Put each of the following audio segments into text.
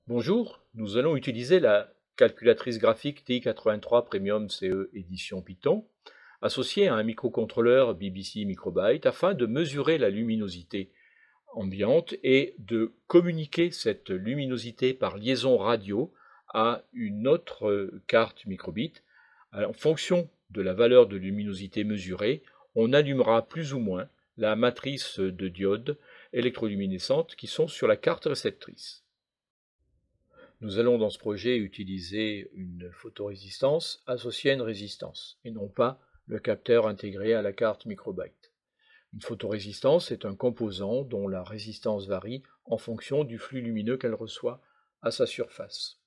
Bonjour, nous allons utiliser la calculatrice graphique TI-83 Premium CE édition Python, associée à un microcontrôleur BBC Microbyte afin de mesurer la luminosité ambiante et de communiquer cette luminosité par liaison radio à une autre carte microbit. En fonction de la valeur de luminosité mesurée, on allumera plus ou moins la matrice de diodes électroluminescentes qui sont sur la carte réceptrice. Nous allons dans ce projet utiliser une photorésistance associée à une résistance, et non pas le capteur intégré à la carte microbyte. Une photorésistance est un composant dont la résistance varie en fonction du flux lumineux qu'elle reçoit à sa surface.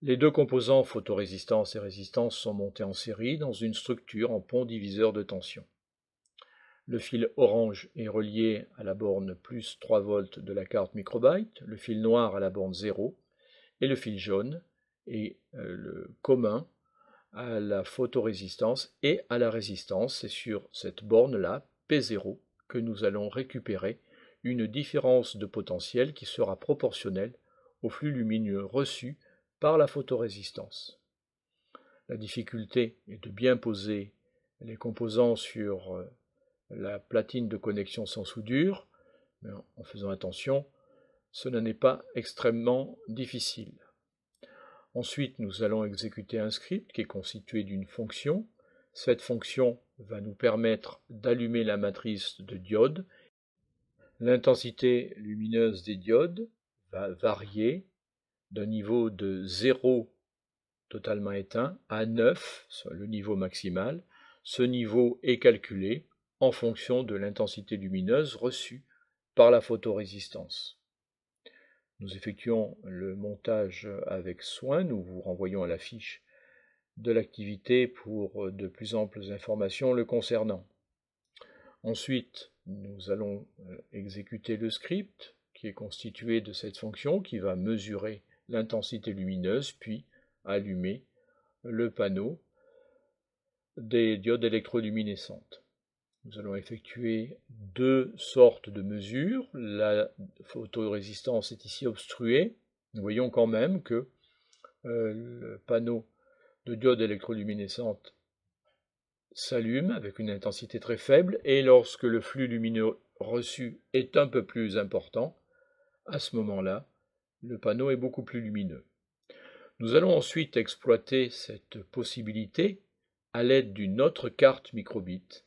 Les deux composants photorésistance et résistance sont montés en série dans une structure en pont diviseur de tension. Le fil orange est relié à la borne plus 3 volts de la carte microbyte, le fil noir à la borne 0, et le fil jaune est le commun à la photorésistance et à la résistance. C'est sur cette borne-là, P0, que nous allons récupérer une différence de potentiel qui sera proportionnelle au flux lumineux reçu par la photorésistance. La difficulté est de bien poser les composants sur la platine de connexion sans soudure, mais en faisant attention, cela n'est pas extrêmement difficile. Ensuite, nous allons exécuter un script qui est constitué d'une fonction. Cette fonction va nous permettre d'allumer la matrice de diodes. L'intensité lumineuse des diodes va varier d'un niveau de 0 totalement éteint à 9, soit le niveau maximal. Ce niveau est calculé en fonction de l'intensité lumineuse reçue par la photorésistance. Nous effectuons le montage avec soin, nous vous renvoyons à la fiche de l'activité pour de plus amples informations le concernant. Ensuite, nous allons exécuter le script qui est constitué de cette fonction qui va mesurer l'intensité lumineuse puis allumer le panneau des diodes électroluminescentes. Nous allons effectuer deux sortes de mesures. La photorésistance est ici obstruée. Nous voyons quand même que le panneau de diode électroluminescente s'allume avec une intensité très faible, et lorsque le flux lumineux reçu est un peu plus important, à ce moment-là, le panneau est beaucoup plus lumineux. Nous allons ensuite exploiter cette possibilité à l'aide d'une autre carte microbit,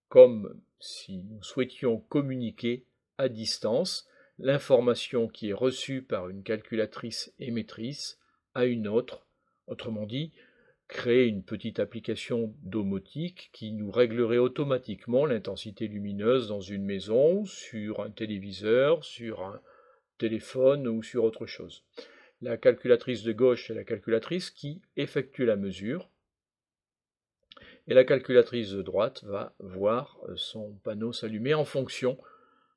comme si nous souhaitions communiquer à distance l'information qui est reçue par une calculatrice émettrice à une autre, autrement dit, créer une petite application domotique qui nous réglerait automatiquement l'intensité lumineuse dans une maison, sur un téléviseur, sur un téléphone ou sur autre chose. La calculatrice de gauche est la calculatrice qui effectue la mesure, et la calculatrice de droite va voir son panneau s'allumer en fonction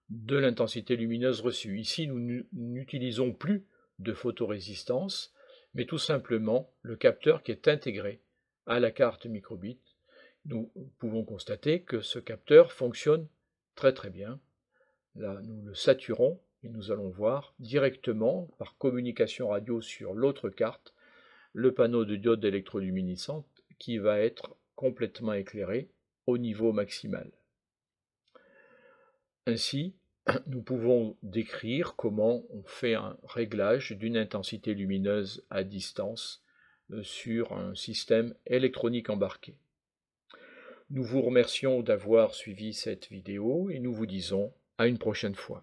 de l'intensité lumineuse reçue. Ici, nous n'utilisons plus de photorésistance, mais tout simplement le capteur qui est intégré à la carte microbit. Nous pouvons constater que ce capteur fonctionne très très bien. Là, nous le saturons et nous allons voir directement, par communication radio sur l'autre carte, le panneau de diode électroluminescente qui va être complètement éclairé au niveau maximal. Ainsi, nous pouvons décrire comment on fait un réglage d'une intensité lumineuse à distance sur un système électronique embarqué. Nous vous remercions d'avoir suivi cette vidéo et nous vous disons à une prochaine fois.